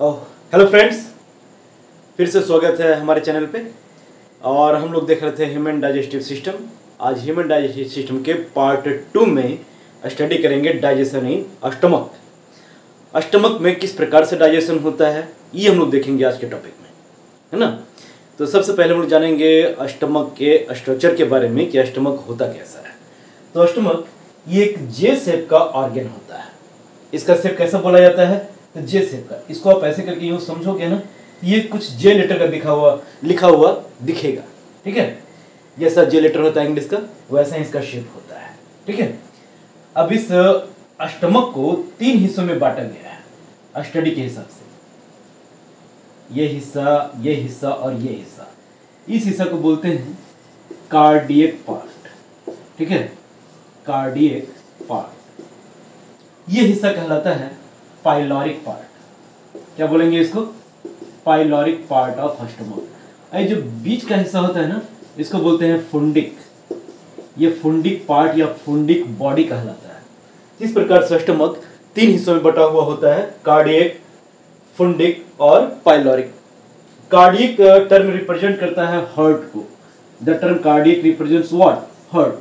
Oh hello friends, फिर से स्वागत है हमारे चैनल पे। और हम लोग देख रहे थे ह्यूमन डाइजेस्टिव सिस्टम। आज ह्यूमन डाइजेस्टिव सिस्टम के पार्ट 2 में स्टडी करेंगे डाइजेशन इन स्टमक। स्टमक में किस प्रकार से डाइजेशन होता है ये हम लोग देखेंगे आज के टॉपिक में, है ना। तो सबसे पहले हम लोग जानेंगे स्टमक के स्ट्रक्चर के बारे में कि स्टमक होता कैसा है। तो स्टमक ये एक जे शेप का ऑर्गन होता है। इसका शेप कैसा बोला जाता है? तो जे शेप का। इसको आप ऐसे करके यूं समझोगे ना, ये कुछ जे लेटर का लिखा हुआ दिखेगा, ठीक है। जैसा जे लेटर होता है इंग्लिश का, वैसा ही इसका शेप होता है, ठीक है। अब इस स्टमक को 3 हिस्सों में बांटा गया है स्टडी के हिसाब से। ये हिस्सा और ये हिस्सा। इस हिस्सा को बोलते हैं कार्डियक पार्ट, ठीक है, कार्डियक पार्ट। ये हिस्सा कहलाता है पाइलोरिक पार्ट। क्या बोलेंगे इसको? Pyloric part of stomach. ये जो बीच का हिस्सा होता है ना, इसको बोलते हैं फुंडिक। ये फुंडिक पार्ट या फुंडिक बॉडी कहलाता है। इस प्रकार से स्टमक 3 हिस्सों में बटा हुआ होता है, कार्डियक, फुंडिक और पाइलोरिक। कार्डियक टर्म रिप्रेजेंट करता है हार्ट को। The term cardiac represents what? Heart.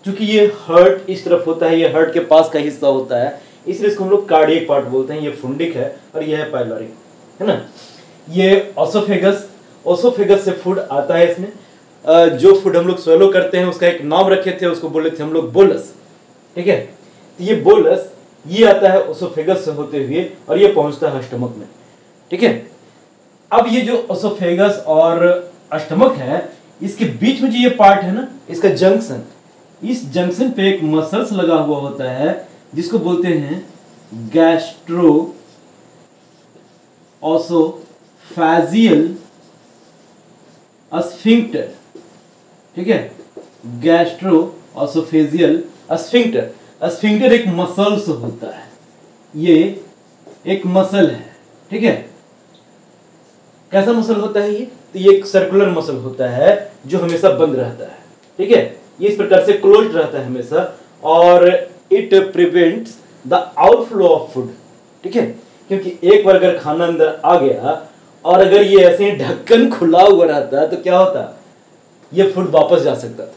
क्योंकि ये हार्ट इस तरफ होता है, ये हार्ट के पास का हिस्सा होता है, इसलिए इसको हम लोग कार्डियक पार्ट बोलते हैं। ये फुंडिक है और ये है पाइलोरिक, है ना। ये ओसोफेगस से फूड आता है। इसमें जो फूड हम लोग स्वेलो करते हैं उसका एक नाम रखे थे, उसको बोले थे हम लोग बोलस, ठीक है। तो ये बोलस ये आता है ओसोफेगस से होते हुए और ये पहुंचता है स्टमक में, ठीक है। अब ये जो ओसोफेगस और स्टमक है, इसके बीच में जो ये पार्ट है ना, इसका जंक्शन, इस जंक्शन पे एक मसल्स लगा हुआ होता है जिसको बोलते हैं गैस्ट्रो ओसोफेजियल स्फिंक्टर, ठीक है। Gastro oesophageal sphincter. स्फिंक्टर एक मसल्स होता है, ये एक मसल है, ठीक है। कैसा मसल होता है ये? तो ये एक सर्कुलर मसल होता है जो हमेशा बंद रहता है, ठीक है। ये इस प्रकार से क्लोज्ड रहता है हमेशा और it prevents the outflow of food, ठीक है। क्योंकि एक बार अगर खाना अंदर आ गया और अगर ये ऐसे ढक्कन खुला हुआ रहता तो क्या होता? ये फूड वापस जा सकता था।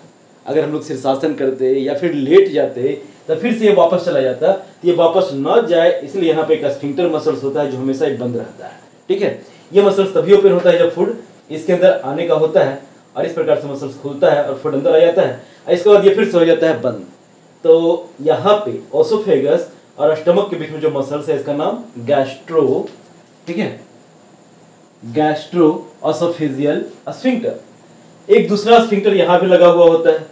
अगर हम लोग शीर्षासन करते या फिर लेट जाते तो फिर से ये वापस चला जाता। तो ये वापस न जाए इसलिए यहाँ पे एक स्फिंक्टर मसल्स होता है जो हमेशा ही बंद रहता है, ठीक है। ये मसल्स तभी ओपन होता है जब फूड इसके अंदर आने का होता है और इस प्रकार से मसल्स खुलता है और फूड अंदर आ जाता है। इसके बाद ये फिर से हो जाता है बंद। तो यहाँ पे ओसोफेगस और स्टमक के बीच में जो मसल्स है इसका नाम गैस्ट्रो, ठीक है, गैस्ट्रो ओसोफेजियल स्फिंक्टर। एक दूसरा स्फिंक्टर यहाँ पे लगा हुआ होता है,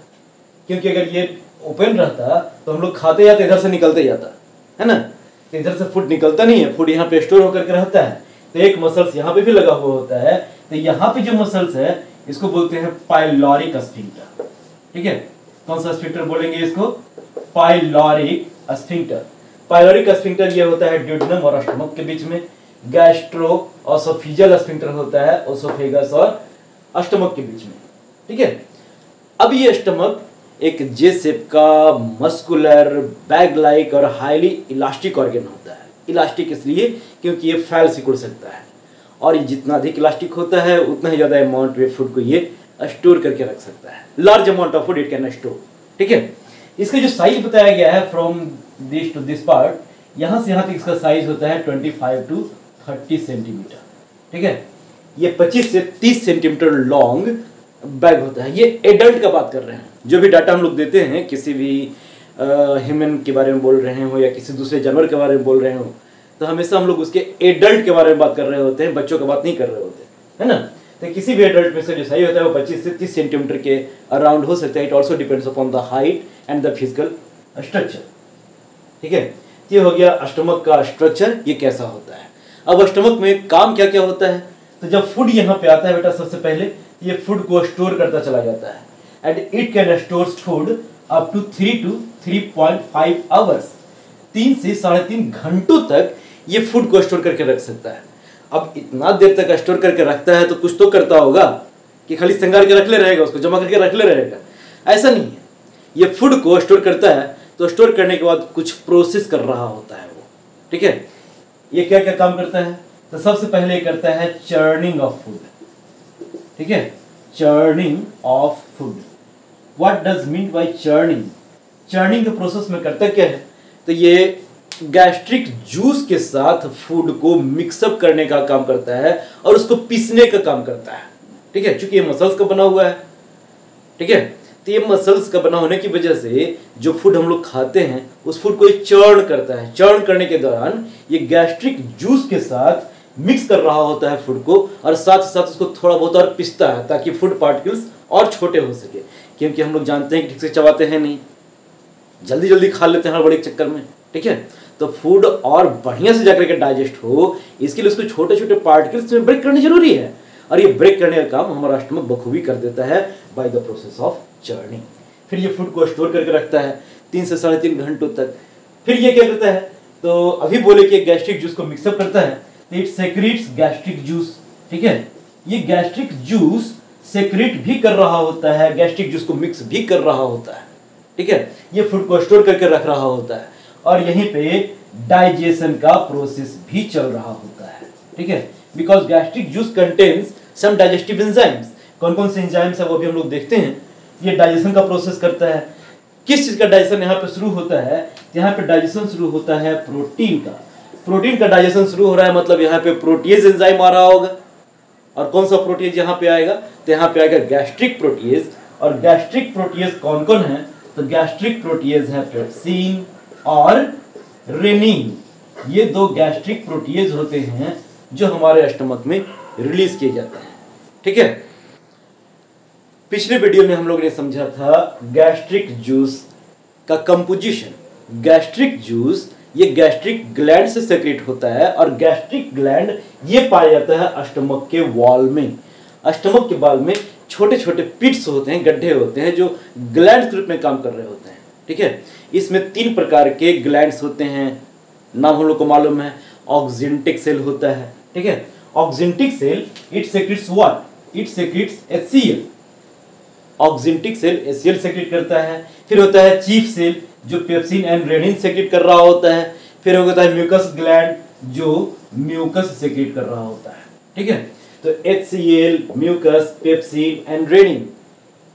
क्योंकि अगर ये ओपन रहता तो हम लोग खाते जाते इधर से निकलते जाता, है ना। तो इधर से फूड निकलता नहीं है, फूड यहाँ पे स्टोर होकर के रहता है। तो एक मसल्स यहाँ पे भी लगा हुआ होता है। तो यहाँ पे जो मसल्स है इसको बोलते हैं पाइलोरिक स्फिंक्टर, ठीक है। कौन सा स्फिंक्टर बोलेंगे इसको? Pyloric sphincter. पाइलोरिक स्फिंक्टर ये होता है ड्यूडेनम और स्टमक के बीच में। गैस्ट्रो ओसोफेजियल स्फिंक्टर होता है ओसोफेगस और स्टमक के बीच में, ठीक है। अब ये स्टमक एक जे शेप का मस्कुलर बैग लाइक और हाईली इलास्टिक ऑर्गन होता है। इलास्टिक इसलिए क्योंकि ये फैल सिकुड़ सकता है और ये जितना अधिक इलास्टिक होता है उतना ही ज्यादा अमाउंट में फूड को ये स्टोर करके रख सकता है। Large amount of food it can store, ठीक है। इसका जो साइज बताया गया है from this to this part, यहां से यहां तक इसका साइज होता है 25 to 30 सेंटीमीटर, ठीक है। ये 25 से 30 सेंटीमीटर लॉन्ग बैग होता है। ये एडल्ट का बात कर रहे हैं। जो भी डाटा हम लोग देते हैं किसी भी ह्यूमन के बारे में बोल रहे हो या किसी दूसरे जानवर के बारे में बोल रहे हो, तो हमेशा हम लोग उसके एडल्ट के बारे में बात कर रहे होते हैं, बच्चों की बात नहीं कर रहे होते, है ना। तो किसी भी एडल्ट में से जो साइज होता है वो 25 से 30 सेंटीमीटर के अराउंड हो सकता है। It also depends upon the height and the physical structure, ठीक है। ये हो गया स्टमक का स्ट्रक्चर, ये कैसा होता है। अब स्टमक में काम क्या क्या होता है? तो जब फूड यहाँ पे आता है बेटा, सबसे पहले ये फूड को स्टोर करता चला जाता है and it can store food up to 3 to 3.5 hours. 3 से 3.5 घंटों तक ये फूड को स्टोर करके रख सकता है। अब इतना देर तक स्टोर करके रखता है तो कुछ तो करता होगा कि खाली संगार के रख ले रहेगा, उसको जमा करके रख ले रहेगा, ऐसा नहीं है। ये फूड को स्टोर करता है तो स्टोर करने के बाद कुछ प्रोसेस कर रहा होता है वो, ठीक है। ये क्या क्या काम करता है? तो सबसे पहले करता है चर्निंग ऑफ फूड, ठीक है, churning of food. What does mean by churning? Churning के प्रोसेस में करता क्या है, तो ये गैस्ट्रिक जूस के साथ फूड को मिक्सअप करने का काम करता है और उसको पीसने का काम करता है, ठीक है, क्योंकि ये मसल्स का बना हुआ है, ठीक है। तो ये मसल्स का बना होने की वजह से जो फूड हम लोग खाते हैं उस फूड को ये चर्न करता है। चर्न करने के दौरान ये गैस्ट्रिक जूस के साथ मिक्स कर रहा होता है फूड को और साथ ही साथ उसको थोड़ा बहुत और पिसता है ताकि फूड पार्टिकल्स और छोटे हो सके, क्योंकि हम लोग जानते हैं कि ठीक से चबाते हैं नहीं, जल्दी जल्दी खा लेते हैं हड़बड़ी के चक्कर में, ठीक है। तो फूड और बढ़िया से जाकर के डाइजेस्ट हो इसके लिए उसको छोटे छोटे पार्टिकल्स में ब्रेक करनी जरूरी है, और ये ब्रेक करने का काम हमारा स्टमक बखूबी कर देता है by the process of churning. फिर ये फूड को स्टोर करके रखता है 3 से 3.5 घंटों तक। फिर ये क्या करता है, तो अभी बोले कि गैस्ट्रिक जूस को मिक्सअप करता है, तो इट सेक्रेट्स गैस्ट्रिक जूस, ठीक है। ये गैस्ट्रिक जूस सेक्रेट भी कर रहा होता है, गैस्ट्रिक जूस को मिक्स भी कर रहा होता है, ठीक है। ये फूड को स्टोर करके रख रहा होता है और यहीं पे डाइजेशन का प्रोसेस भी चल रहा होता है, ठीक है। Because gastric juice contains some digestive enzymes. कौन कौन से एंजाइम्स है वो भी हम लोग देखते हैं। ये डाइजेशन का प्रोसेस करता है। किस चीज का डाइजेशन यहाँ पे शुरू होता है, यहाँ पे डाइजेशन शुरू होता है प्रोटीन का। प्रोटीन का डाइजेशन शुरू हो रहा है मतलब यहाँ पे प्रोटीएज एंजाइम आ रहा होगा। और कौन सा प्रोटीएज यहाँ पे आएगा, तो यहाँ पे आएगा गैस्ट्रिक प्रोटीएज। और गैस्ट्रिक प्रोटीएज कौन कौन है, तो गैस्ट्रिक प्रोटीएज है पेप्सिन और रेनिन। ये 2 गैस्ट्रिक प्रोटीएज होते हैं जो हमारे स्टमक में रिलीज किए जाते हैं, ठीक है। पिछले वीडियो में हम लोग ने समझा था गैस्ट्रिक जूस का कंपोजिशन। गैस्ट्रिक जूस ये गैस्ट्रिक ग्लैंड से सेक्रेट होता है और गैस्ट्रिक ग्लैंड ये पाया जाता है स्टमक के वॉल में। स्टमक के वॉल में छोटे छोटे पिट्स होते हैं, गड्ढे होते हैं जो ग्लैंड के रूप में काम कर रहे होते हैं, ठीक है। इसमें 3 प्रकार के ग्लैंड्स होते हैं, नाम हम लोग को मालूम है। ऑक्जेंटिक सेल होता है, ठीक है। Oxyntic cell it secretes what, it secretes HCl। Oxyntic cell HCl secrete करता है। फिर होता है चीफ सेल जो पेप्सिन एंड रेनिन सेक्रेट कर रहा होता है। फिर होता है म्यूकस ग्लैंड जो म्यूकस सेक्रेट कर रहा होता है, ठीक है। तो HCl, mucus, pepsin and rennin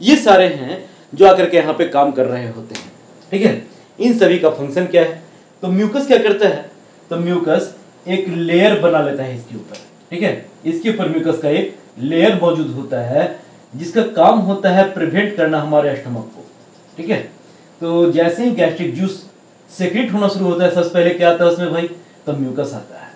ये सारे हैं जो आकर के यहाँ पे काम कर रहे होते हैं, ठीक है। इन सभी का फंक्शन क्या है, तो म्यूकस क्या करता है, तो म्यूकस एक लेयर बना लेता है इसके ऊपर, ठीक है। इसके ऊपर म्यूकस का एक लेयर मौजूद होता है जिसका काम होता है प्रिवेंट करना हमारे स्टमक को, ठीक है। तो जैसे ही गैस्ट्रिक जूस सेक्रेट होना शुरू होता है सबसे पहले क्या आता है उसमें भाई, तो म्यूकस आता है।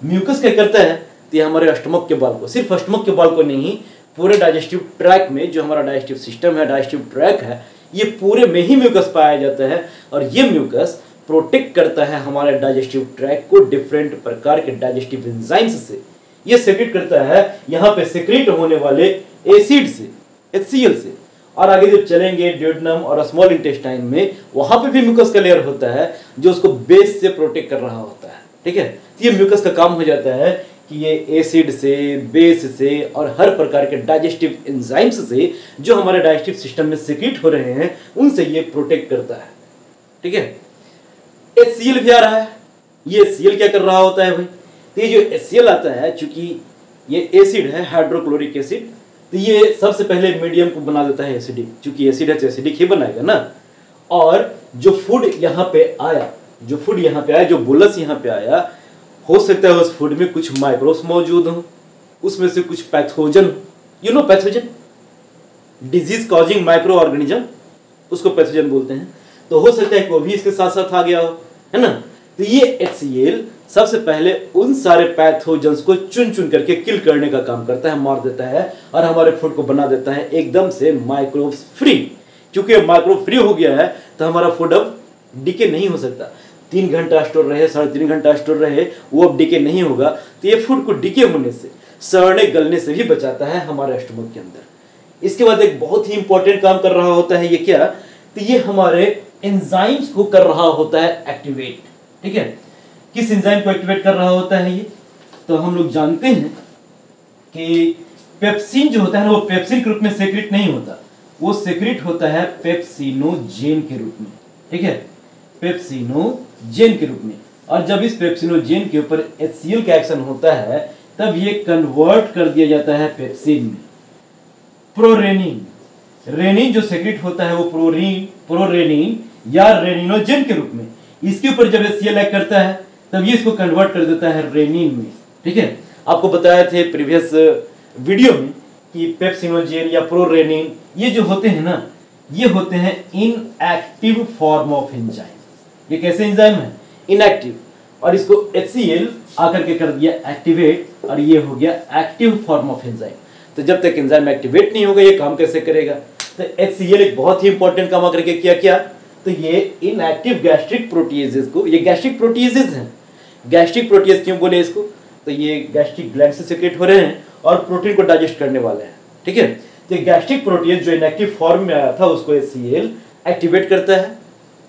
म्यूकस क्या करता है, तो ये हमारे स्टमक के बाल को, सिर्फ स्टमक के बाल को नहीं, पूरे डाइजेस्टिव ट्रैक में, जो हमारा डाइजेस्टिव सिस्टम है, डाइजेस्टिव ट्रैक है, ये पूरे में ही म्यूकस पाया जाता है। और ये म्यूकस प्रोटेक्ट करता है हमारे डाइजेस्टिव ट्रैक को डिफरेंट प्रकार के डाइजेस्टिव एंजाइम्स से। ये सेक्रेट करता है यहाँ पे सेक्रेट होने वाले एसिड से, HCl से। और आगे जब चलेंगे ड्यूडेनम और स्मॉल इंटेस्टाइन में, वहां पे भी म्यूकस का लेयर होता है जो उसको बेस से प्रोटेक्ट कर रहा होता है, ठीक है। तो ये म्यूकस का काम हो जाता है कि ये एसिड से, बेस से और हर प्रकार के डाइजेस्टिव एंजाइम्स से जो हमारे डाइजेस्टिव सिस्टम में सेक्रेट हो रहे हैं उनसे ये प्रोटेक्ट करता है, ठीक है। HCl भी आ रहा है। ये HCl क्या कर रहा होता है भाई, तो ये जो HCl आता है, चूंकि ये एसिड है, हाइड्रोक्लोरिक एसिड, तो ये सबसे पहले मीडियम को बना देता है एसिडिक। चूंकि एसिड है तो एसिडिक ही बनाएगा ना। और जो फूड यहाँ पे आया, जो बोलस यहाँ पे आया, हो सकता है उस फूड में कुछ माइक्रोब्स मौजूद हो, उसमें से कुछ pathogen, you know pathogen, disease causing micro organism, उसको पैथोजन बोलते हैं। तो हो सकता है कि वो भी इसके साथ साथ आ गया हो, है ना। तो ये HCl सबसे पहले उन सारे पैथोजन्स को चुन चुन करके किल करने का काम करता है, मार देता है और हमारे फूड को बना देता है एकदम से माइक्रोब्स फ्री। क्योंकि माइक्रोब फ्री हो गया है तो हमारा फूड अब डिके नहीं हो सकता। 3 घंटा स्टोर रहे, 3.5 घंटा स्टोर रहे, वो अब डिके नहीं होगा। तो ये फूड को डिके होने से, सड़ने गलने से भी बचाता है हमारे स्टमक के अंदर। इसके बाद एक बहुत ही इंपॉर्टेंट काम कर रहा होता है, ये क्या, तो ये हमारे एंजाइम्स को कर रहा होता है एक्टिवेट, ठीक है। किस एंजाइम को एक्टिवेट कर रहा होता है ये, तो हम लोग जानते हैं कि पेप्सिन जो होता है वो पेप्सिन के रूप में सेक्रेट नहीं होता, वो सेक्रेट होता है पेप्सिनोजेन के रूप में, ठीक है, पेप्सिनोजेन के रूप में। और जब इस पेप्सिनोजेन के ऊपर HCl का एक्शन होता है तब ये कन्वर्ट कर दिया जाता है पेप्सिन में। प्रोरेनिन, रेनिन जो सेक्रेट होता है वो प्रोरेनिन या रेनिनोजेन के रूप में, इसके ऊपर जब HCl एक्ट करता है तब ये इसको कन्वर्ट कर देता है रेनिन में। ठीक है, आपको बताया थे प्रीवियस वीडियो में कि पेप्सिनोजेन या प्रोरेनिन ये जो होते हैं ना, ये होते हैं इनएक्टिव फॉर्म ऑफ एंजाइम। ये कैसे एंजाइम है? इनएक्टिव, और इसको HCl आकर के कर दिया एक्टिवेट और ये हो गया एक्टिव फॉर्म ऑफ एंजाइम। तो जब तक एंजाइम एक्टिवेट नहीं होगा ये काम कैसे करेगा? तो HCl एक बहुत ही इंपॉर्टेंट काम आकर के क्या, तो ये इनएक्टिव गैस्ट्रिक प्रोटीएजेस को, ये गैस्ट्रिक प्रोटीएजेस हैं। गैस्ट्रिक प्रोटीएज क्यों बोले इसको? तो ये गैस्ट्रिक ग्लैंड से सेक्रेट हो रहे हैं और प्रोटीन को डाइजेस्ट करने वाले हैं। ठीक है, तो गैस्ट्रिक प्रोटीएज जो इनएक्टिव फॉर्म में आया था उसको HCl एक्टिवेट करता है,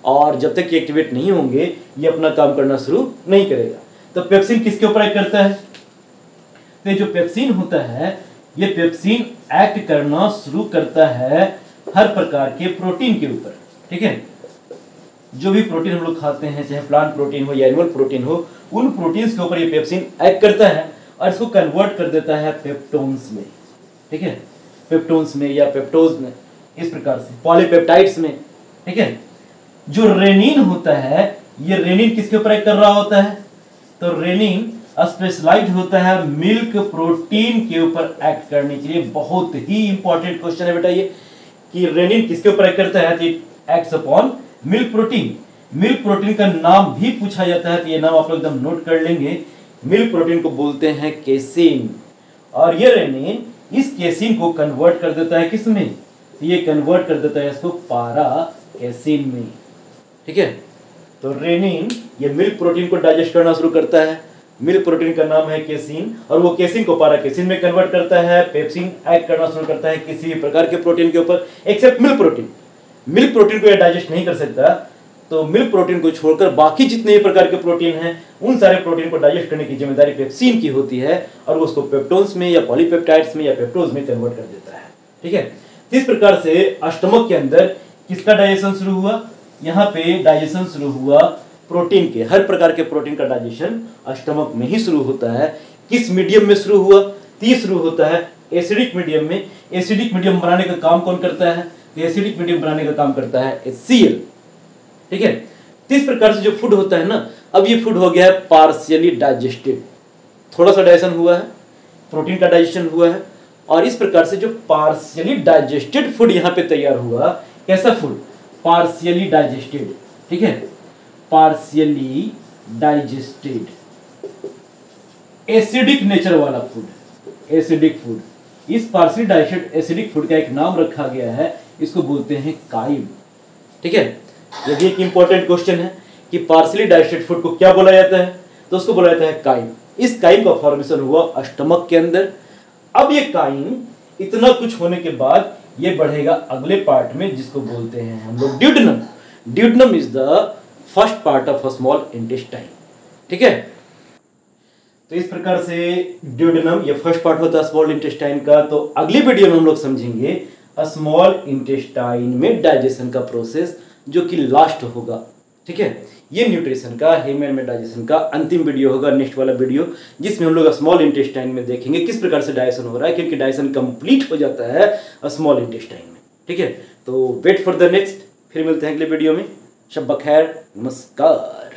और जब तक ये एक्टिवेट नहीं होंगे ये अपना काम करना शुरू नहीं करेगा। तो पेप्सिन किसके ऊपर एक्ट करता है? तो जो पेप्सिन होता है ये पेप्सिन एक्ट करना शुरू करता है हर प्रकार के प्रोटीन के ऊपर। ठीक है, जो भी प्रोटीन हम लोग खाते हैं, चाहे प्लांट प्रोटीन हो या एनिमल प्रोटीन हो, उन प्रोटीन्स के ऊपर ये पेप्सिन एक्ट करता है और इसको कन्वर्ट कर देता है पेप्टोन्स में। ठीक है, पेप्टोन्स में या पेप्टोज में, इस प्रकार से पॉलीपेप्टाइड्स में। ठीक है, जो रेनिन होता है ये रेनिन किसके ऊपर एक्ट कर रहा होता है? तो रेनिन स्पेशलाइज्ड होता है मिल्क प्रोटीन के ऊपर एक्ट करने के लिए। बहुत ही इंपॉर्टेंट क्वेश्चन है बेटा ये कि रेनिन किसके ऊपर एक्ट करता है? तो it acts upon milk protein. Milk protein का नाम भी पूछा जाता है, तो ये नाम आप लोग एकदम नोट कर लेंगे। मिल्क प्रोटीन को बोलते हैं केसिन, और ये रेनिन इस केसिन को कन्वर्ट कर देता है किसमें? तो ये कन्वर्ट कर देता है इसको पारा केसिन में। ठीक है, तो रेनिन ये मिल्क प्रोटीन को डाइजेस्ट करना शुरू करता है। मिल्क प्रोटीन का नाम है केसिन, और वो केसिन को पारा केसिन में कन्वर्ट करता है। पेप्सिन एक्ट करना शुरू करता है किसी भी प्रकार के प्रोटीन के ऊपर except milk protein. Milk protein को ये डाइजेस्ट नहीं कर सकता, तो मिल्क प्रोटीन को छोड़कर बाकी जितने भी प्रकार के प्रोटीन हैं उन सारे प्रोटीन को डाइजेस्ट करने की जिम्मेदारी पेप्सिन की होती है, और वो उसको पेप्टोन्स में या पॉलीपेप्टाइड्स में या पेप्टोज में कन्वर्ट कर देता है। ठीक है, इस प्रकार से स्टमक के अंदर किसका डाइजेशन शुरू हुआ? यहाँ पे डाइजेशन शुरू हुआ प्रोटीन के, हर प्रकार के प्रोटीन का डाइजेशन स्टमक में ही शुरू होता है। किस मीडियम में शुरू हुआ? शुरू होता है एसिडिक मीडियम में। एसिडिक मीडियम बनाने का काम कौन करता है? एसिडिक मीडियम बनाने का काम करता है HCl। ठीक है, इस प्रकार से जो फूड होता है ना, अब ये फूड हो गया है पार्शियली डाइजेस्टेड। थोड़ा सा डाइजेशन हुआ है, प्रोटीन का डाइजेशन हुआ है, और इस प्रकार से जो पार्शियली डाइजेस्टेड फूड यहाँ पे तैयार हुआ, कैसा फूड? Partially digested. ठीक है, पार्शियली डाइजेस्टेड एसिडिक नेचर वाला फूड, एसिडिक फूड। इस पार्शियली डाइजेस्टेड एसिडिक फूड का एक नाम रखा गया है, इसको बोलते हैं काइम। ठीक है, ये भी एक इंपॉर्टेंट क्वेश्चन है कि पार्शियली डाइजेस्टेड फूड को क्या बोला जाता है? तो उसको बोला जाता है काइम। इस काइम का फॉर्मेशन हुआ स्टमक के अंदर। अब ये काइम इतना कुछ होने के बाद ये बढ़ेगा अगले पार्ट में, जिसको बोलते हैं हम लोग duodenum. Duodenum is the first part of a small intestine. ठीक है, तो इस प्रकार से ड्यूडेनम ये फर्स्ट पार्ट होता है स्मॉल इंटेस्टाइन का। तो अगली वीडियो में हम लोग समझेंगे स्मॉल इंटेस्टाइन में डाइजेशन का प्रोसेस, जो कि लास्ट होगा। ठीक है, ये न्यूट्रिशन का, ह्यूमन में डाइजेशन का अंतिम वीडियो होगा, नेक्स्ट वाला वीडियो, जिसमें हम लोग स्मॉल इंटेस्टाइन में देखेंगे किस प्रकार से डाइजेशन हो रहा है, क्योंकि डाइजेशन कंप्लीट हो जाता है स्मॉल इंटेस्टाइन में। ठीक है, तो वेट फॉर द नेक्स्ट, फिर मिलते हैं अगले वीडियो में। शब बखैर, नमस्कार।